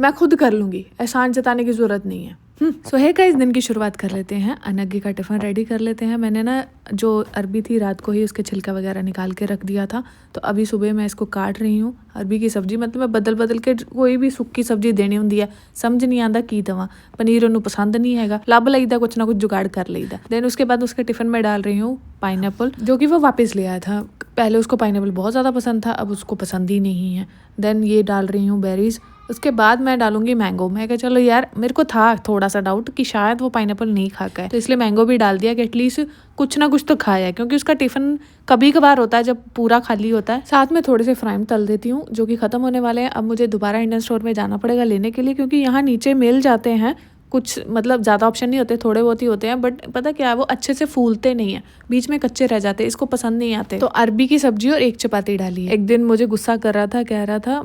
मैं खुद कर लूँगी, एहसान जताने की ज़रूरत नहीं है। सो है गाइस, दिन की शुरुआत कर लेते हैं। अनघी का टिफ़िन रेडी कर लेते हैं। मैंने ना जो अरबी थी रात को ही उसके छिलका वगैरह निकाल के रख दिया था, तो अभी सुबह मैं इसको काट रही हूँ। अरबी की सब्जी मतलब मैं बदल बदल के कोई भी सुक्की सब्जी देनी होंगी है, समझ नहीं आता की दवा। पनीर उन्होंने पसंद नहीं हैगा, लब लईदा कुछ ना कुछ जुगाड़ कर लईदा। देन उसके बाद उसके टिफ़िन में डाल रही हूँ पाइनएप्पल, जो कि वो वापस ले आया था। पहले उसको पाइनएप्पल बहुत ज़्यादा पसंद था, अब उसको पसंद ही नहीं है। देन ये डाल रही हूँ बेरीज़। उसके बाद मैं डालूंगी मैंगो। मैं कहा चलो यार, मेरे को था थोड़ा सा डाउट कि शायद वो पाइनएप्पल नहीं खाता है, तो इसलिए मैंगो भी डाल दिया कि एटलीस्ट कुछ ना कुछ तो खाया है, क्योंकि उसका टिफ़िन कभी कभार होता है जब पूरा खाली होता है। साथ में थोड़े से फ्राइम तल देती हूँ जो कि ख़त्म होने वाले हैं। अब मुझे दोबारा इंडियन स्टोर में जाना पड़ेगा लेने के लिए, क्योंकि यहाँ नीचे मिल जाते हैं कुछ, मतलब ज़्यादा ऑप्शन नहीं होते, थोड़े बहुत ही होते हैं, बट पता क्या है, वो अच्छे से फूलते नहीं है, बीच में कच्चे रह जाते हैं, इसको पसंद नहीं आते। तो अरबी की सब्जी और एक चपाती डाली है। एक दिन मुझे गुस्सा कर रहा था, कह रहा था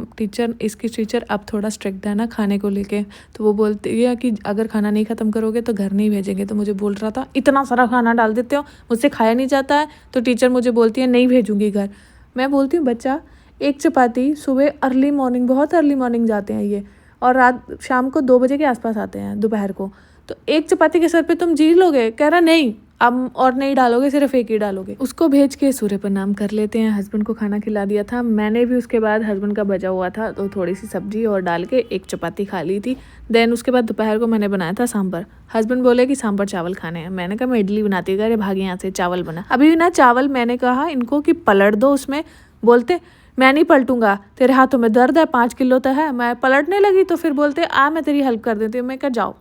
इसकी टीचर अब थोड़ा स्ट्रिक्ट है ना खाने को लेके, तो वो बोलती है कि अगर खाना नहीं ख़त्म करोगे तो घर नहीं भेजेंगे। तो मुझे बोल रहा था इतना सारा खाना डाल देते हो, मुझसे खाया नहीं जाता है, तो टीचर मुझे बोलती है नहीं भेजूँगी घर। मैं बोलती हूँ बच्चा, एक चपाती सुबह अर्ली मॉर्निंग, बहुत अर्ली मॉर्निंग जाते हैं ये, और शाम को 2 बजे के आसपास आते हैं दोपहर को, तो एक चपाती के सर पे तुम जी लोगे? कह रहा नहीं, अब और नहीं डालोगे, सिर्फ एक ही डालोगे। उसको भेज के सूर्य प्रणाम कर लेते हैं। हस्बैंड को खाना खिला दिया था मैंने भी, उसके बाद हस्बैंड का बचा हुआ था तो थोड़ी सी सब्जी और डाल के एक चपाती खा ली थी। देन उसके बाद दोपहर को मैंने बनाया था सांभर। हस्बैंड बोले कि सांभर चावल खाने हैं। मैंने कहा मैं इडली बनाती हूँ। अरे भागे यहाँ से, चावल बना। अभी ना चावल मैंने कहा इनको कि पलट दो उसमें, बोलते मैं नहीं पलटूंगा, तेरे हाथों में दर्द है, 5 किलो तो है। मैं पलटने लगी तो फिर बोलते आ मैं तेरी हेल्प कर देती हूँ। मैं कहा जाओ,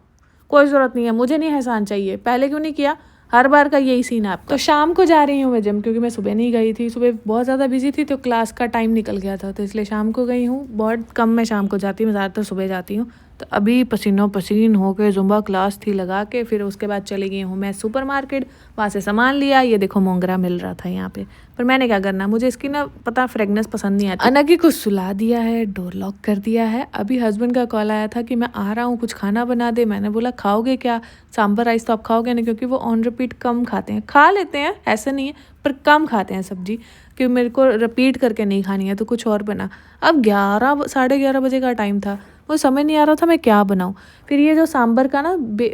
कोई ज़रूरत नहीं है, मुझे नहीं एहसान चाहिए, पहले क्यों नहीं किया? हर बार का यही सीन है आपका। तो शाम को जा रही हूँ मैं जिम, क्योंकि मैं सुबह नहीं गई थी, सुबह बहुत ज़्यादा बिजी थी तो क्लास का टाइम निकल गया था, तो इसलिए शाम को गई हूँ। बहुत कम मैं शाम को जाती हूँ, मैं ज़्यादातर सुबह जाती हूँ। तो अभी पसीनों पसीन होके जुम्बा क्लास थी लगा के, फिर उसके बाद चली गई हूँ मैं सुपरमार्केट, वहाँ से सामान लिया। ये देखो मोंगरा मिल रहा था यहाँ पे, पर मैंने क्या करना, मुझे इसकी ना पता फ्रेगनेंस पसंद नहीं आती। अनघी को सुला दिया है, डोर लॉक कर दिया है। अभी हस्बैंड का कॉल आया था कि मैं आ रहा हूँ, कुछ खाना बना दे। मैंने बोला खाओगे क्या? सांभर राइस तो आप खाओगे नहीं, क्योंकि वो ऑन रिपीट कम खाते हैं, खा लेते हैं ऐसे नहीं है, पर कम खाते हैं सब्जी, कि मेरे को रिपीट करके नहीं खानी है, तो कुछ और बना। अब 11 साढ़े 11 बजे का टाइम था, वो समझ नहीं आ रहा था मैं क्या बनाऊँ। फिर ये जो सांभर का ना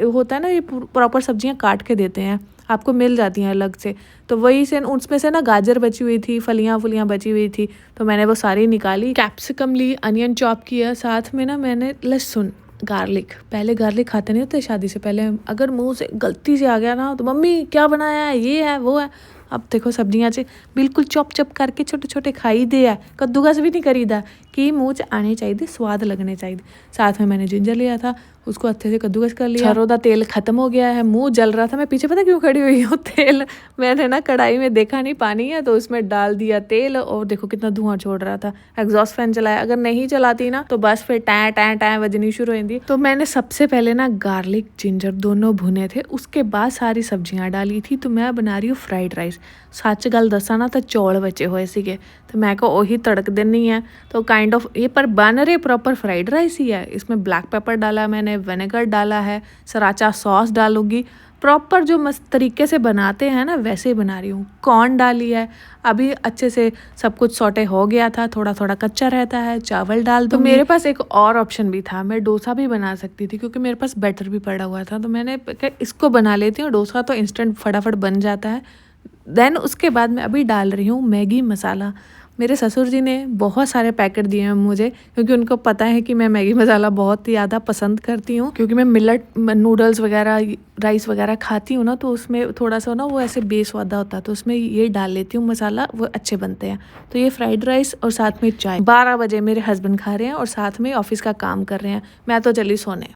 होता है ना, ये प्रॉपर सब्जियां काट के देते हैं, आपको मिल जाती हैं अलग से, तो वही से उसमें से ना गाजर बची हुई थी, फलियाँ बची हुई थी, तो मैंने वो सारी निकाली। कैप्सिकम ली, अनियन चॉप किया, साथ में ना मैंने लहसुन, गार्लिक। पहले गार्लिक खाते नहीं होते शादी से पहले, अगर मुंह से गलती से आ गया ना तो मम्मी क्या बनाया है, ये है वो है। अब देखो सब्जियां से बिल्कुल चॉप चॉप करके छोटे छोटे खाई दे है, कद्दूकस भी नहीं करीदा, कि मुँह च आने चाहिए, स्वाद लगने चाहिए। साथ में मैंने जिंजर लिया था, उसको अच्छे से कद्दूकस कर लिया। सरसों का तेल खत्म हो गया है, मुंह जल रहा था, मैं पीछे पता क्यों खड़ी हुई हूँ, तेल मैंने ना कढ़ाई में देखा नहीं पानी है, तो उसमें डाल दिया तेल, और देखो कितना धुआं छोड़ रहा था। एग्जॉस्ट फैन चलाया, अगर नहीं चलाती ना तो बस फिर टाँ टाँ टाँ बजनी शुरू हो जाती। तो मैंने सबसे पहले ना गार्लिक जिंजर दोनों भुने थे, उसके बाद सारी सब्जियां डाली थी। तो मैं बना रही हूँ फ्राइड राइस। सच गल दसा ना तो चौल बचे हुए सीगे, तो मैं को वही तड़क देनी है, तो काइंड ऑफ ये पर बन रहे प्रॉपर फ्राइड राइस ही है। इसमें ब्लैक पेपर डाला मैंने, विनेगर डाला है, सराचा सॉस डालूंगी, प्रॉपर जो मस्त तरीके से बनाते हैं ना वैसे बना रही हूँ। कॉर्न डाली है, अभी अच्छे से सब कुछ सॉटे हो गया था, थोड़ा थोड़ा कच्चा रहता है, चावल डाल दो। तो मेरे पास एक और ऑप्शन भी था, मैं डोसा भी बना सकती थी, क्योंकि मेरे पास बैटर भी पड़ा हुआ था, तो मैंने इसको बना लेती हूँ। डोसा तो इंस्टेंट फटाफट बन जाता है। देन उसके बाद मैं अभी डाल रही हूँ मैगी मसाला। मेरे ससुर जी ने बहुत सारे पैकेट दिए हैं मुझे, क्योंकि उनको पता है कि मैं मैगी मसाला बहुत ही ज़्यादा पसंद करती हूँ, क्योंकि मैं मिलेट नूडल्स वगैरह राइस वगैरह खाती हूँ ना, तो उसमें थोड़ा सा ना वो ऐसे बेस्वादा होता है, तो उसमें ये डाल लेती हूँ मसाला, वो अच्छे बनते हैं। तो ये फ्राइड राइस और साथ में चाय। 12 बजे मेरे हस्बैंड खा रहे हैं और साथ में ऑफिस का काम कर रहे हैं, मैं तो चली सोने।